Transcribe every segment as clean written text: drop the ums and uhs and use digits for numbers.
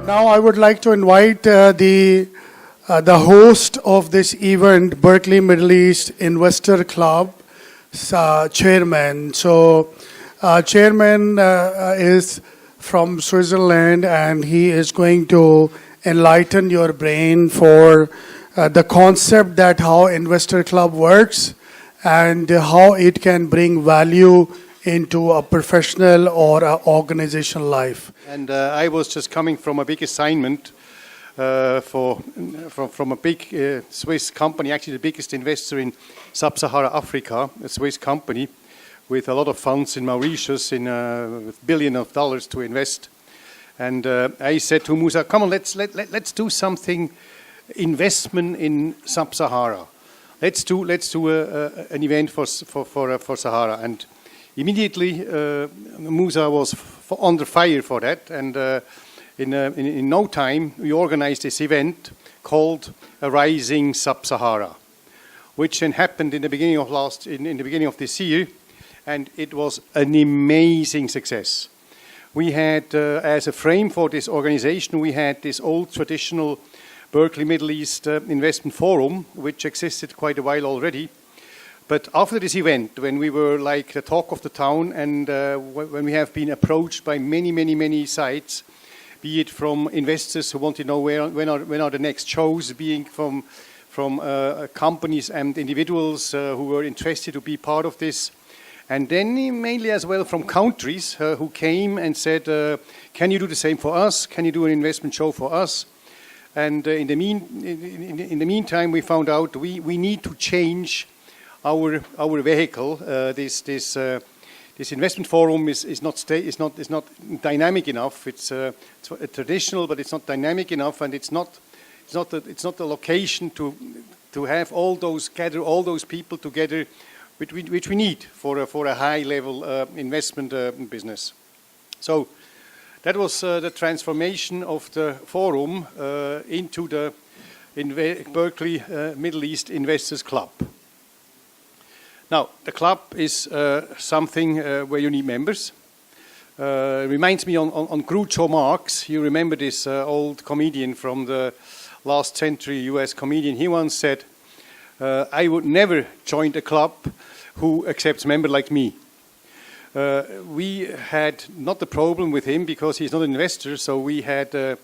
Now I would like to invite the host of this event, Berkeley Middle East Investor Club, chairman. So, chairman is from Switzerland, and he is going to enlighten your brain for the concept that how Investor Club works and how it can bring value into a professional or a organizational life. And I was just coming from a big assignment from a big Swiss company, actually the biggest investor in Sub-Sahara Africa, a Swiss company with a lot of funds in Mauritius, with billions of dollars to invest. And I said to Musa, come on, let's do something, investment in Sub-Sahara. Let's do an event for Sahara. And immediately, Musa was under fire for that, and in no time, we organized this event called A Rising Sub-Sahara, which then happened in the beginning of this year, and it was an amazing success. We had, as a frame for this organization, we had this old traditional Berkeley Middle East Investment Forum, which existed quite a while already. But after this event, when we were like the talk of the town, and when we have been approached by many sites, be it from investors who want to know when are the next shows, being from companies and individuals who were interested to be part of this, and then mainly as well from countries who came and said, can you do the same for us? Can you do an investment show for us? And in the meantime, we found out we need to change our vehicle. This investment forum is not dynamic enough. It's traditional, but it's not dynamic enough, and it's not the location to have gather all those people together, which we need for a high level investment business. So that was the transformation of the forum into the Berkeley Middle East Investors Club. Now, the club is something where you need members. Reminds me on Groucho Marx. You remember this old comedian from the last century, US comedian. He once said, I would never join a club who accepts members like me. We had not the problem with him because he's not an investor, so we had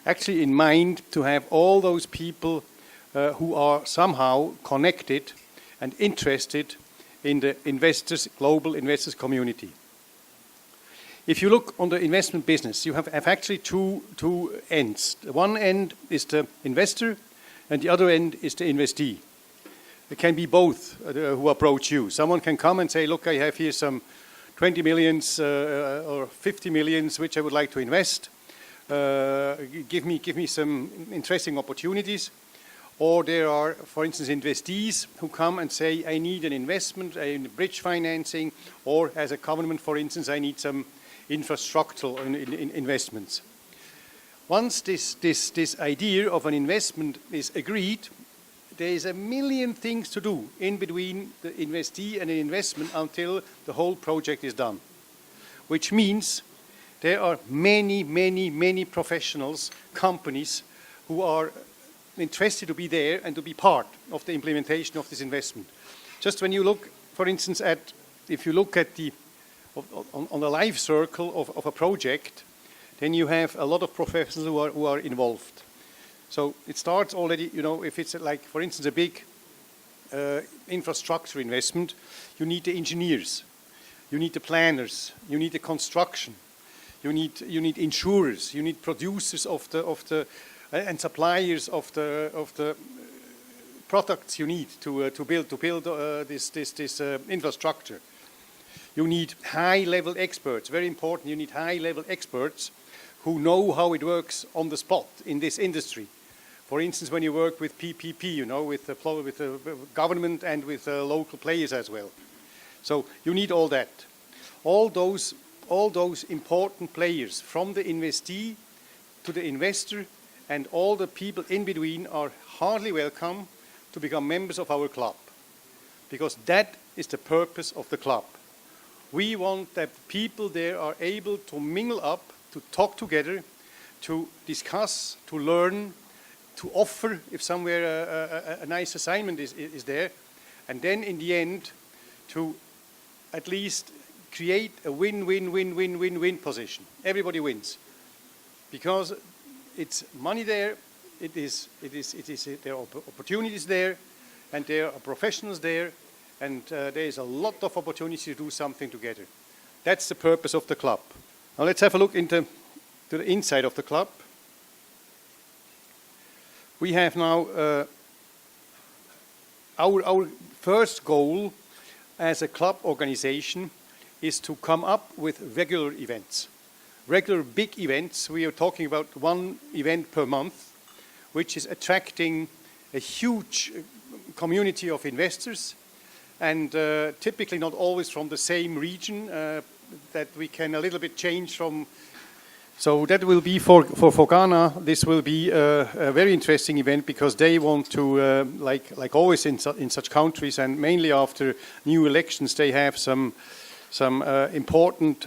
actually in mind to have all those people who are somehow connected and interested in the global investors community. If you look on the investment business, you have actually two ends. The one end is the investor, and the other end is the investee. It can be both who approach you. Someone can come and say, look, I have here some 20 millions or 50 millions which I would like to invest. Give me some interesting opportunities. Or there are, for instance, investees who come and say, I need an investment, a bridge financing, or as a government, for instance, I need some infrastructural investments. Once this idea of an investment is agreed, there is a million things to do in between the investee and an investment until the whole project is done. Which means there are many professionals, companies who are interested to be there and to be part of the implementation of this investment. Just when you look, for instance, if you look at on the life circle of a project, then you have a lot of professionals who are involved. So it starts already, if it's like, for instance, a big infrastructure investment, you need the engineers, you need the planners, you need the construction, you need insurers, you need producers and suppliers of the products you need to build this infrastructure. You need high-level experts, very important. You need high-level experts who know how it works on the spot in this industry. For instance, when you work with PPP, with the government and with local players as well. So you need all that. All those important players, from the investee to the investor, and all the people in between are heartily welcome to become members of our club, because that is the purpose of the club. We want that people there are able to mingle up, to talk together, to discuss, to learn, to offer if somewhere a nice assignment is there, and then in the end to at least create a win-win-win-win-win-win position. Everybody wins, because it's money there, there are opportunities there, and there are professionals there, and there is a lot of opportunity to do something together. That's the purpose of the club. Now let's have a look into the inside of the club. We have now our first goal as a club organization is to come up with regular events. Regular big events. We are talking about one event per month, which is attracting a huge community of investors, and typically not always from the same region, that we can a little bit change from. So that will be for Ghana, this will be a very interesting event, because they want to, like always in such countries, and mainly after new elections, they have some important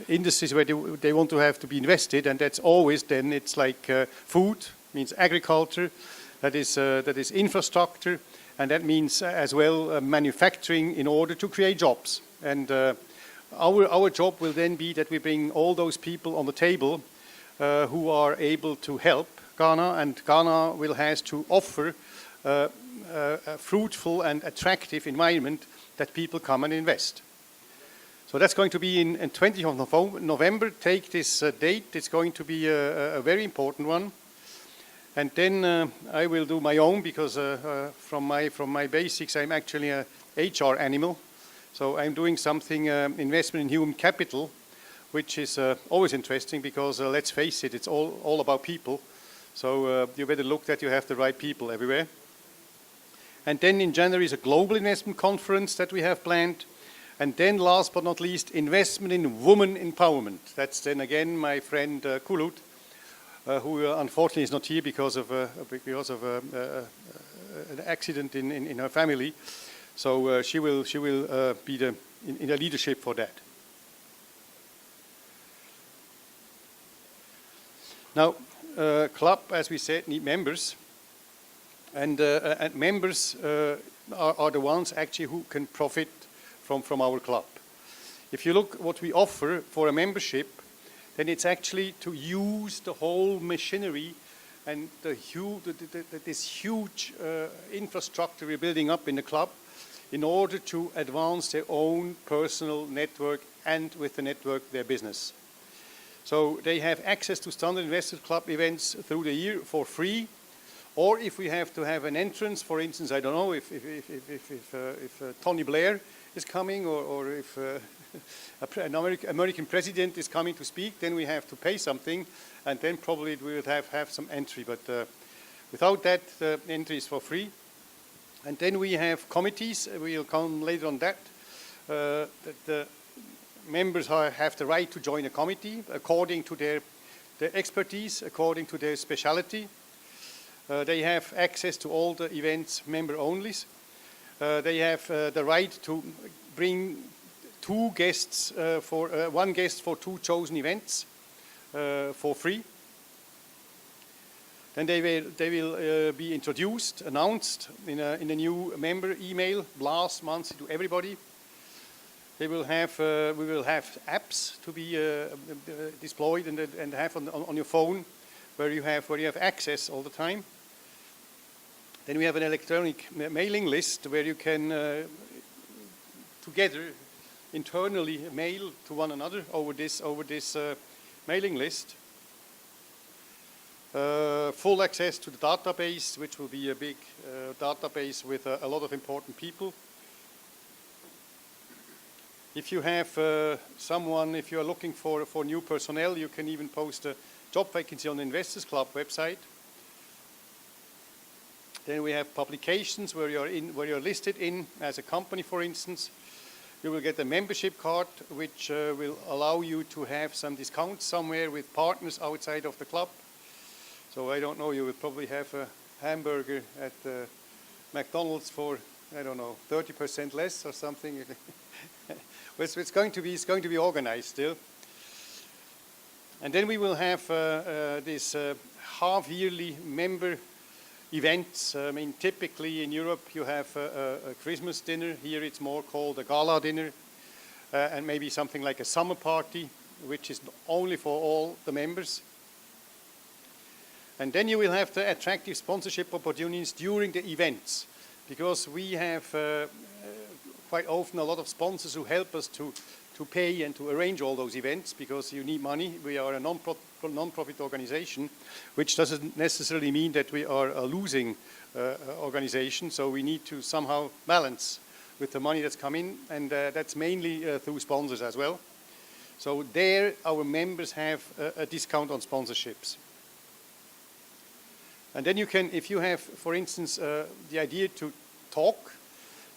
industries where they want to have to be invested, and that's always then it's like food, means agriculture, that is infrastructure, and that means as well manufacturing in order to create jobs. And our job will then be that we bring all those people on the table who are able to help Ghana, and Ghana will have to offer a fruitful and attractive environment that people come and invest. So that's going to be in 20th of November. Take this date. It's going to be a very important one. And then I will do my own, because from my basics, I'm actually a HR animal. So I'm doing something, investment in human capital, which is always interesting, because let's face it, it's all about people. So you better look that you have the right people everywhere. And then in January is a global investment conference that we have planned. And then last but not least, investment in women empowerment. That's then again my friend Kulut, who unfortunately is not here because of an accident in her family. So she will be in the leadership for that. Now, club, as we said, need members, and members are the ones actually who can profit from our club. If you look what we offer for a membership, then it's actually to use the whole machinery and this huge infrastructure we're building up in the club in order to advance their own personal network and with the network their business. So they have access to Standard Investors Club events through the year for free, or if we have to have an entrance, for instance, I don't know, if Tony Blair is coming, or if an American president is coming to speak, then we have to pay something, and then probably we would have some entry. But without that, the entry is for free. And then we have committees. We'll come later on that. The members have the right to join a committee according to their expertise, according to their specialty. They have access to all the events member-onlys. They have the right to bring two guests one guest for two chosen events for free. Then they will be introduced, announced in a new member email blast monthly to everybody. They will have we will have apps to be deployed and have on your phone where you have access all the time. Then we have an electronic mailing list where you can together internally mail to one another over this mailing list. Full access to the database, which will be a big database with a lot of important people. If you have if you are looking for new personnel, you can even post a job vacancy on the Investors Club website. Then we have publications where you're listed in as a company, for instance. You will get a membership card, which will allow you to have some discounts somewhere with partners outside of the club. So I don't know, you will probably have a hamburger at McDonald's for, I don't know, 30% less or something. It's going to be organized still. And then we will have this half-yearly member events. I mean, typically in Europe you have a Christmas dinner. Here it's more called a gala dinner, and maybe something like a summer party, which is only for all the members. And then you will have the attractive sponsorship opportunities during the events, because we have quite often a lot of sponsors who help us to pay and to arrange all those events, because you need money. We are a non-profit organization, which doesn't necessarily mean that we are a losing organization, so we need to somehow balance with the money that's come in, and that's mainly through sponsors as well. So there our members have a discount on sponsorships. And then you can, if you have, for instance, the idea to talk,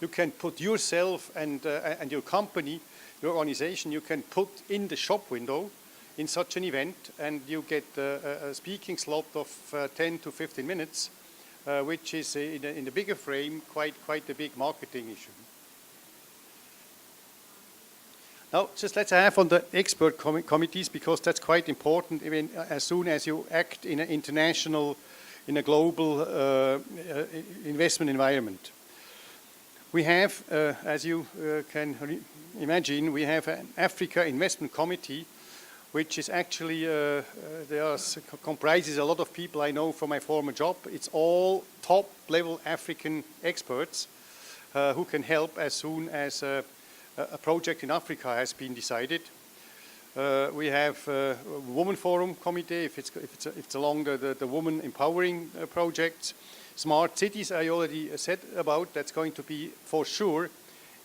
you can put yourself and your company, your organization, you can put in the shop window in such an event, and you get a speaking slot of 10 to 15 minutes, which is in the bigger frame quite a big marketing issue. Now, just let's have on the expert committees, because that's quite important. I mean, as soon as you act in an international, in a global investment environment. We have, as you can imagine, we have an Africa Investment Committee, which is actually, comprises a lot of people I know from my former job. It's all top-level African experts who can help as soon as a project in Africa has been decided. We have a Women Forum Committee, if it's along the woman empowering projects. Smart cities, I already said about, that's going to be for sure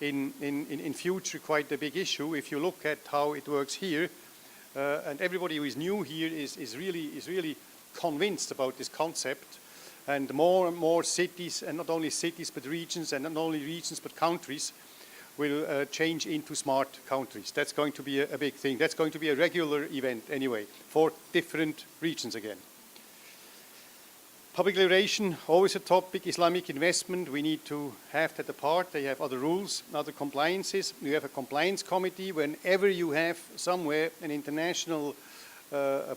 in future quite a big issue. If you look at how it works here, and everybody who is new here is really convinced about this concept, and more cities, and not only cities but regions, and not only regions but countries, will change into smart countries. That's going to be a big thing. That's going to be a regular event anyway, for different regions again. Public relation, always a topic. Islamic investment, we need to have that apart. They have other rules, other compliances. You have a compliance committee. Whenever you have somewhere an international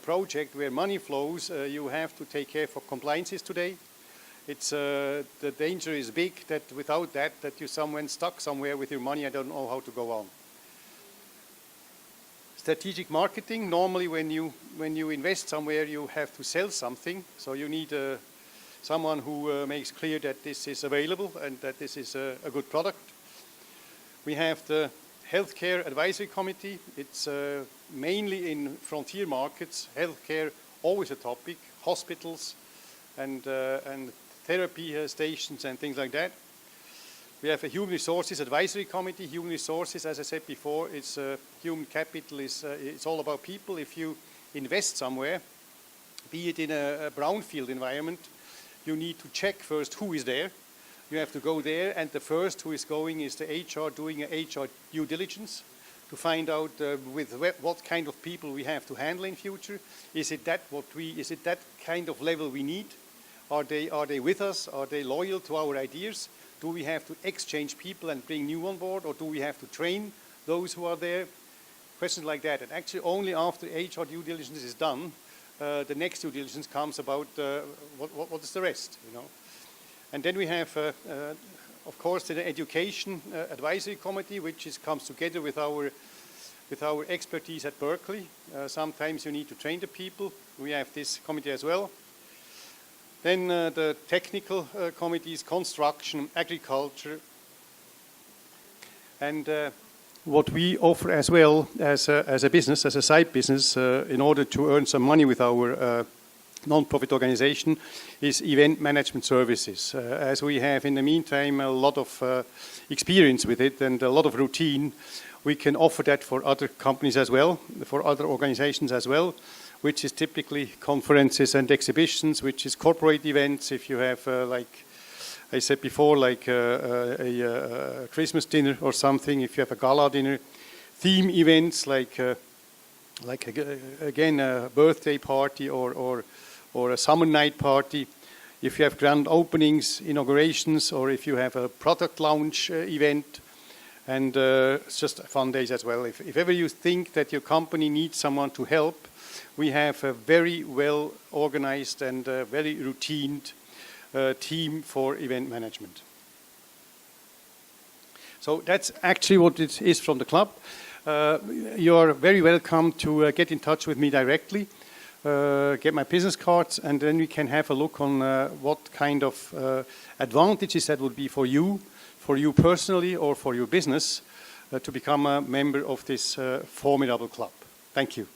project where money flows, you have to take care for compliances today. It's the danger is big that without that you're stuck somewhere with your money. I don't know how to go on. Strategic marketing. Normally, when you invest somewhere, you have to sell something. So you need someone who makes clear that this is available and that this is a good product. We have the Healthcare Advisory Committee. It's mainly in frontier markets. Healthcare, always a topic. Hospitals and therapy stations and things like that. We have a Human Resources Advisory Committee. Human Resources, as I said before, it's human capital. It's all about people. If you invest somewhere, be it in a brownfield environment, you need to check first who is there. You have to go there, and the first who is going is the HR, doing an HR due diligence to find out with what kind of people we have to handle in future. Is it that kind of level we need? Are they with us? Are they loyal to our ideas? Do we have to exchange people and bring new on board, or do we have to train those who are there? Questions like that. And actually only after HR due diligence is done, the next due diligence comes about what is the rest, you know. And then we have, of course, the Education Advisory Committee, which comes together with our expertise at Berkeley. Sometimes you need to train the people. We have this committee as well. Then the technical committees, construction, agriculture, and what we offer as well as a business, as a side business, in order to earn some money with our non-profit organization, is event management services. As we have in the meantime a lot of experience with it and a lot of routine, we can offer that for other companies as well, for other organizations as well, which is typically conferences and exhibitions, which is corporate events. If you have, like I said before, like a Christmas dinner or something, if you have a gala dinner, theme events like again, a birthday party or a summer night party, if you have grand openings, inaugurations, or if you have a product launch event, and it's just fun days as well. If ever you think that your company needs someone to help, we have a very well organized and very routine team for event management. So that's actually what it is from the club. You're very welcome to get in touch with me directly, get my business cards, and then we can have a look on what kind of advantages that would be for you personally or for your business to become a member of this formidable club. Thank you.